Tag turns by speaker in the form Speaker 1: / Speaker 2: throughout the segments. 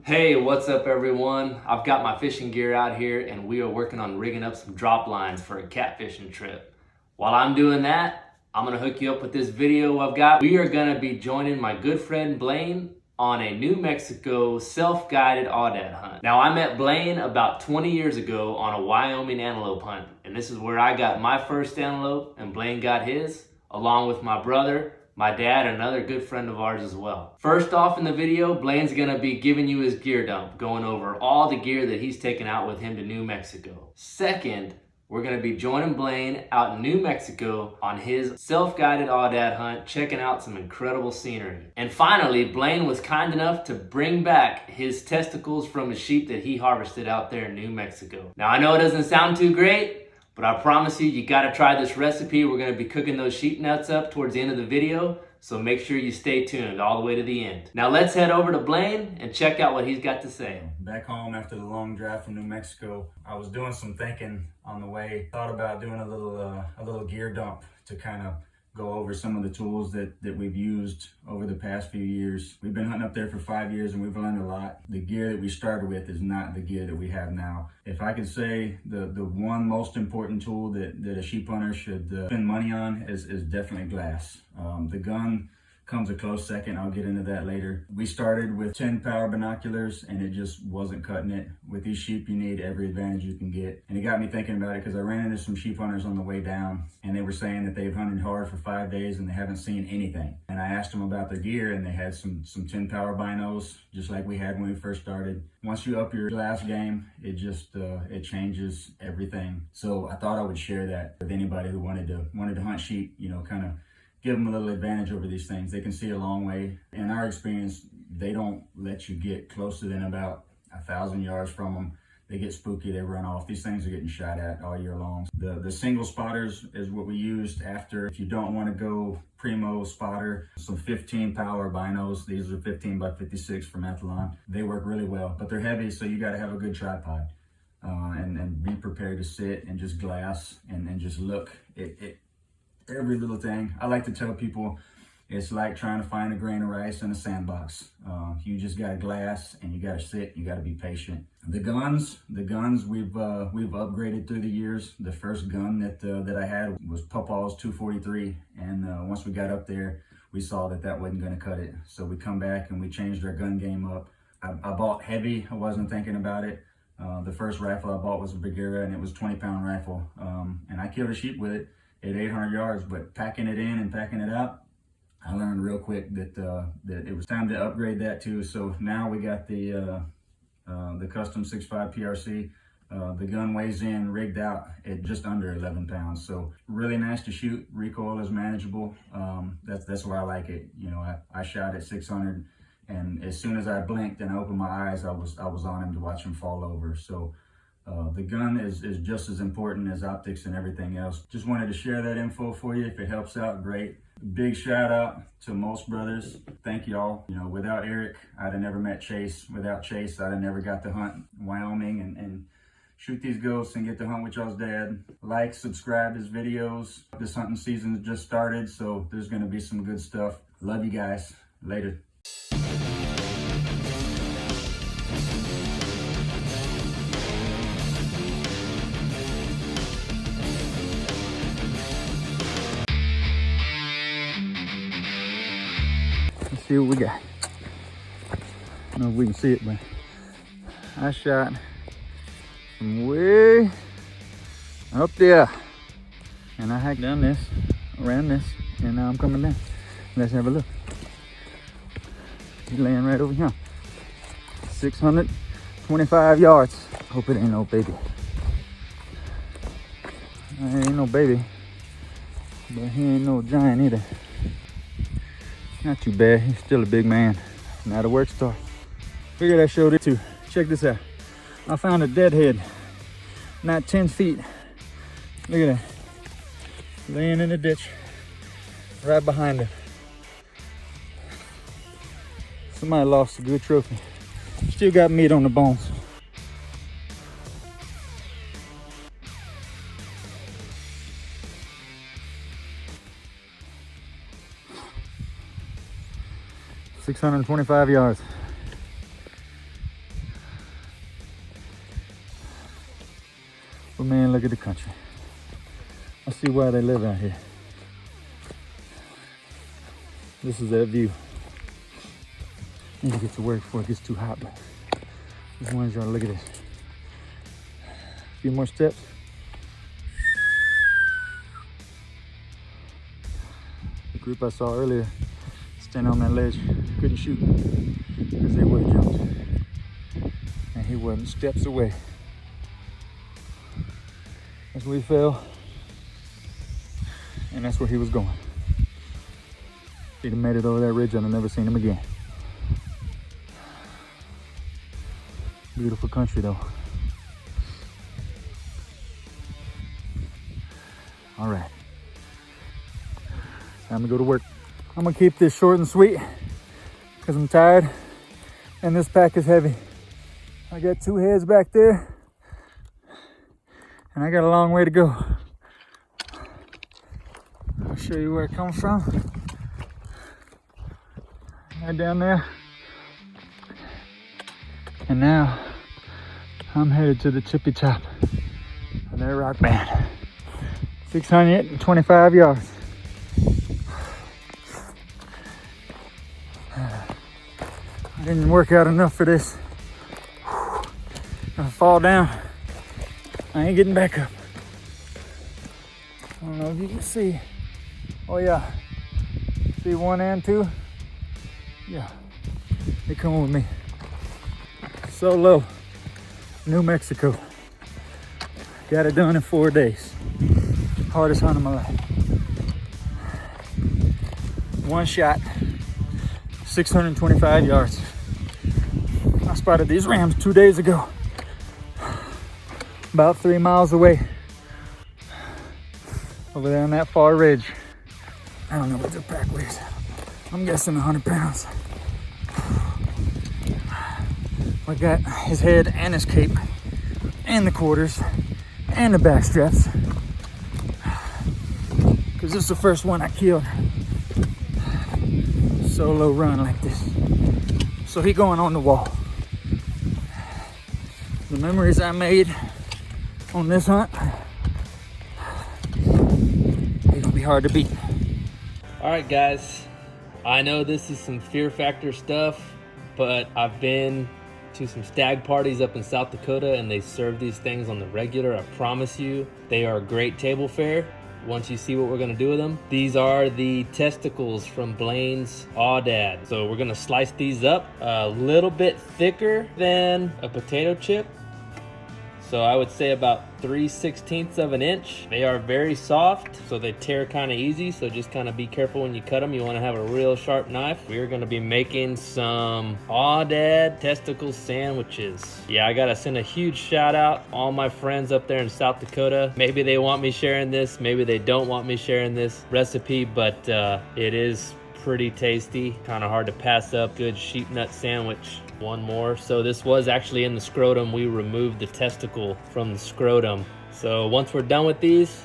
Speaker 1: Hey, what's up everyone? I've got my fishing gear out here and we are working on rigging up some drop lines for a catfishing trip. While I'm doing that, I'm gonna hook you up with this video I've got. We are gonna be joining my good friend Blaine on a New Mexico self-guided Audad hunt. Now I met Blaine about 20 years ago on a Wyoming antelope hunt, and this is where I got my first antelope and Blaine got his, along with my brother, my dad, and another good friend of ours as well. First off in the video, Blaine's gonna be giving you his gear dump, going over all the gear that he's taken out with him to New Mexico. Second, we're gonna be joining Blaine out in New Mexico on his self-guided Audad hunt, checking out some incredible scenery. And finally, Blaine was kind enough to bring back his testicles from the sheep that he harvested out there in New Mexico. Now I know it doesn't sound too great, but I promise you, you gotta try this recipe. We're gonna be cooking those sheep nuts up towards the end of the video, so make sure you stay tuned all the way to the end. Now let's head over to Blaine and check out what he's got to say.
Speaker 2: Back home after the long drive from New Mexico, I was doing some thinking on the way. Thought about doing a little gear dump to kind of go over some of the tools that we've used over the past few years. We've been hunting up there for 5 years and we've learned a lot. The gear that we started with is not the gear that we have now. If I could say the one most important tool that a sheep hunter should spend money on is definitely glass. The gun comes a close second. I'll get into that later. We started with 10 power binoculars and it just wasn't cutting it. With these sheep, you need every advantage you can get. And it got me thinking about it because I ran into some sheep hunters on the way down and they were saying that they've hunted hard for 5 days and they haven't seen anything. And I asked them about their gear and they had some 10 power binos, just like we had when we first started. Once you up your glass game, it just, it changes everything. So I thought I would share that with anybody who wanted to hunt sheep, you know, kind of give them a little advantage over these things. They can see a long way. In our experience, they don't let you get closer than about 1,000 yards from them. They get spooky, they run off. These things are getting shot at all year long. The single spotters is what we used after. If you don't want to go primo spotter, some 15 power binos. These are 15 by 56 from Athlon. They work really well, but they're heavy, so you got to have a good tripod and be prepared to sit and just glass and just look. Every little thing. I like to tell people it's like trying to find a grain of rice in a sandbox. You just got to glass and you got to sit, you got to be patient. The guns we've upgraded through the years. The first gun that I had was Pawpaw's 243, and once we got up there, we saw that wasn't going to cut it. So we come back and we changed our gun game up. I bought heavy. I wasn't thinking about it. The first rifle I bought was a Bagheera, and it was a 20-pound rifle, and I killed a sheep with it at 800 yards, but packing it in and packing it out, I learned real quick that it was time to upgrade that too. So now we got the custom 6.5 PRC. The gun weighs in, rigged out at just under 11 pounds. So really nice to shoot. Recoil is manageable. That's why I like it. You know, I shot at 600, and as soon as I blinked and I opened my eyes, I was on him to watch him fall over. So the gun is just as important as optics and everything else. Just wanted to share that info for you. If it helps out, great. Big shout out to Most Brothers. Thank y'all. You know, without Eric, I'd have never met Chase. Without Chase, I'd have never got to hunt Wyoming and shoot these goats and get to hunt with y'all's dad. Like, subscribe his videos. This hunting season just started, so there's gonna be some good stuff. Love you guys. Later. Let's see what we got. I don't know if we can see it, but I shot from way up there. And I hiked down this, around this, and now I'm coming down. Let's have a look. He's laying right over here. 625 yards. Hope it ain't no baby. Ain't no baby, but he ain't no giant either. Not too bad, he's still a big man. Now the work starts. Figured I showed it too. Check this out. I found a deadhead, not 10 feet. Look at that. Laying in the ditch, right behind him. Somebody lost a good trophy. Still got meat on the bones. $625 yards. But man, look at the country. I see why they live out here. This is that view. Need to get to work before it gets too hot, but just wanted y'all to look at this. A few more steps. The group I saw earlier, standing on that ledge, couldn't shoot because they would have jumped. And he wasn't steps away. That's where he fell. And that's where he was going. If he'd have made it over that ridge, I'd have never seen him again. Beautiful country though. All right. Time to go to work. I'm gonna keep this short and sweet because I'm tired and this pack is heavy. I got 2 heads back there and I got a long way to go. I'll show you where it comes from. Right down there. And now I'm headed to the tippy top of that rock band. 625 yards. I didn't work out enough for this. If I fall down, I ain't getting back up. I don't know if you can see. Oh yeah, see 1 and 2? Yeah, they come with me. Solo, New Mexico. Got it done in 4 days. Hardest hunt of my life. 1 shot, 625 yards. I spotted these rams 2 days ago. About 3 miles away. Over there on that far ridge. I don't know what the pack weighs. I'm guessing 100 pounds. I got his head and his cape and the quarters and the back straps. Cause this is the first one I killed. Solo run like this. So he going on the wall. The memories I made on this hunt, they're gonna be hard to beat.
Speaker 1: All right, guys. I know this is some fear factor stuff, but I've been to some stag parties up in South Dakota and they serve these things on the regular. I promise you, they are great table fare once you see what we're gonna do with them. These are the testicles from Blaine's Audad. So we're gonna slice these up a little bit thicker than a potato chip. So I would say about 3/16 of an inch. They are very soft, so they tear kind of easy. So just kind of be careful when you cut them. You want to have a real sharp knife. We're going to be making some Audad testicle sandwiches. Yeah, I got to send a huge shout out to all my friends up there in South Dakota. Maybe they want me sharing this. Maybe they don't want me sharing this recipe, but it is pretty tasty. Kind of hard to pass up. Good sheep nut sandwich. One more. So this was actually in the scrotum. We removed the testicle from the scrotum. So once we're done with these,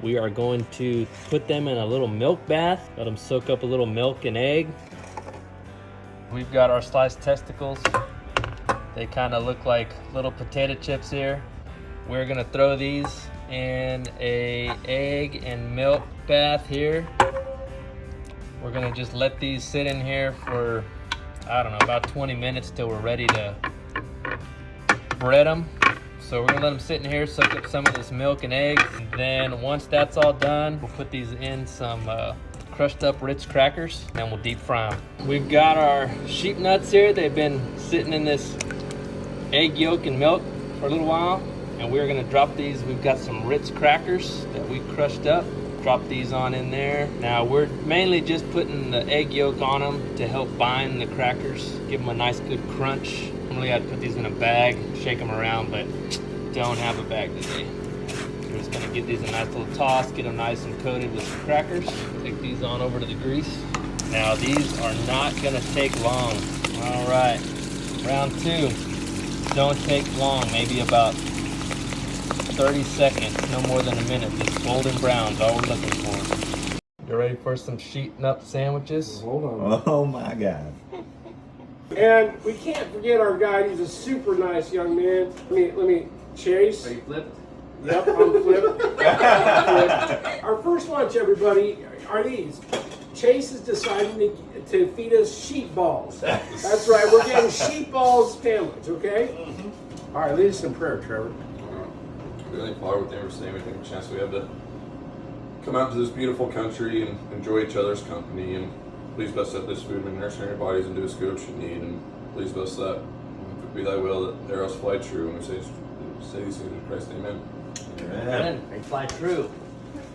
Speaker 1: we are going to put them in a little milk bath. Let them soak up a little milk and egg. We've got our sliced testicles. They kind of look like little potato chips here. We're gonna throw these in a egg and milk bath here. We're gonna just let these sit in here for, I don't know, about 20 minutes till we're ready to bread them. So we're gonna let them sit in here, soak up some of this milk and eggs. And then once that's all done, we'll put these in some crushed up Ritz crackers and we'll deep fry them. We've got our sheep nuts here. They've been sitting in this egg yolk and milk for a little while. And we're gonna drop these. We've got some Ritz crackers that we crushed up. Drop these on in there. Now we're mainly just putting the egg yolk on them to help bind the crackers, give them a nice good crunch. Normally I'd put these in a bag, shake them around, but don't have a bag today. We're just gonna give these a nice little toss, get them nice and coated with some crackers. Take these on over to the grease. Now these are not gonna take long. All right, round 2. Don't take long, maybe about 30 seconds, no more than a minute. Just golden brown is all we're looking for. You ready for some sheep nut sandwiches?
Speaker 3: Hold on.
Speaker 4: Oh my God.
Speaker 3: And we can't forget our guide. He's a super nice young man. Let me Chase.
Speaker 1: Are you flipped?
Speaker 3: Yep, I'm Flip. Our first lunch, everybody, are these. Chase is deciding to feed us sheep balls. That's right, we're getting sheep balls sandwich, okay? All right, lead us in prayer, Trevor.
Speaker 4: Really, Father, with ever saying everything, a chance we have to come out to this beautiful country and enjoy each other's company. And please bless up this food and nourishing our bodies and do us good what you need. And please bless that. If it be thy will that arrows fly true. And we say these things in Christ's name, amen.
Speaker 1: Amen. And fly true.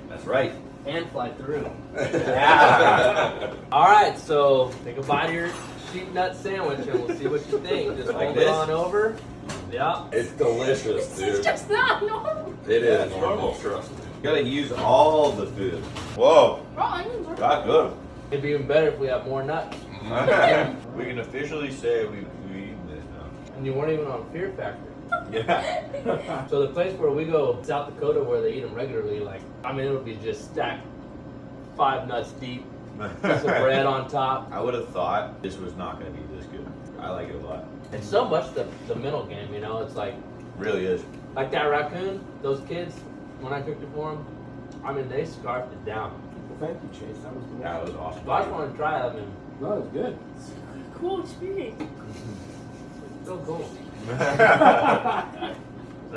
Speaker 5: That's right.
Speaker 1: And fly through. Yeah. All right, so take a bite of your sheep nut sandwich and we'll see what you think. Just
Speaker 5: Like
Speaker 1: hold
Speaker 5: this?
Speaker 1: it on over. Yeah.
Speaker 4: It's delicious, dude.
Speaker 6: It's just not normal.
Speaker 4: It is
Speaker 5: Yeah,
Speaker 4: normal,
Speaker 5: normal.
Speaker 4: trust me.
Speaker 5: You gotta use all the food. Whoa,
Speaker 6: Raw onions are
Speaker 5: got good.
Speaker 1: It'd be even better if we had more nuts.
Speaker 5: We can officially say we've eaten this now.
Speaker 1: And you weren't even on Fear Factor.
Speaker 5: Yeah.
Speaker 1: So the place where we go, South Dakota, where they eat them regularly, like, I mean, it would be just stacked 5 nuts deep, some bread on top.
Speaker 5: I would have thought this was not gonna be this good. I like it a lot.
Speaker 1: It's so much the mental game, you know? It's like
Speaker 5: Really is.
Speaker 1: that raccoon, those kids, when I cooked it for them, I mean, they scarfed it down.
Speaker 3: Well, thank you, Chase. That was the
Speaker 5: That was awesome.
Speaker 1: So I just want to try it. I mean,
Speaker 3: No, it was good.
Speaker 6: cool experience.
Speaker 1: it's so cool.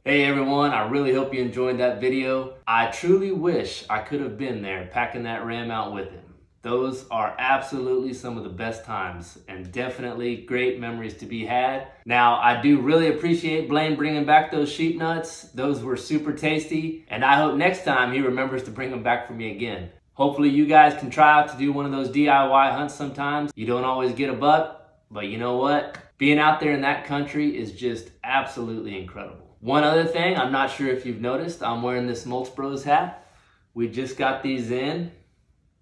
Speaker 1: Hey everyone, I really hope you enjoyed that video. I truly wish I could have been there packing that ram out with him. Those are absolutely some of the best times and definitely great memories to be had. Now, I do really appreciate Blaine bringing back those sheep nuts. Those were super tasty, and I hope next time he remembers to bring them back for me again. Hopefully you guys can try out to do one of those DIY hunts sometimes. You don't always get a buck, but you know what? Being out there in that country is just absolutely incredible. One other thing, I'm not sure if you've noticed, I'm wearing this Nutz Bros hat. We just got these in.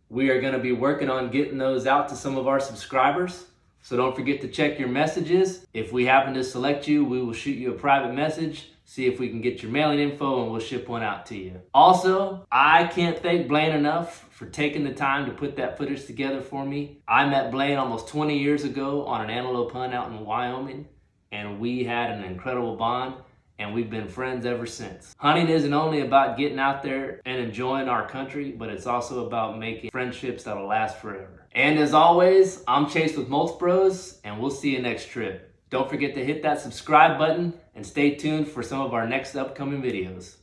Speaker 1: We are gonna be working on getting those out to some of our subscribers. So don't forget to check your messages. If we happen to select you, we will shoot you a private message, see if we can get your mailing info, and we'll ship one out to you. Also, I can't thank Blaine enough for taking the time to put that footage together for me. I met Blaine almost 20 years ago on an antelope hunt out in Wyoming, and we had an incredible bond, and we've been friends ever since. Hunting isn't only about getting out there and enjoying our country, but it's also about making friendships that'll last forever. And as always, I'm Chase with Nutz Bros, and we'll see you next trip. Don't forget to hit that subscribe button and stay tuned for some of our next upcoming videos.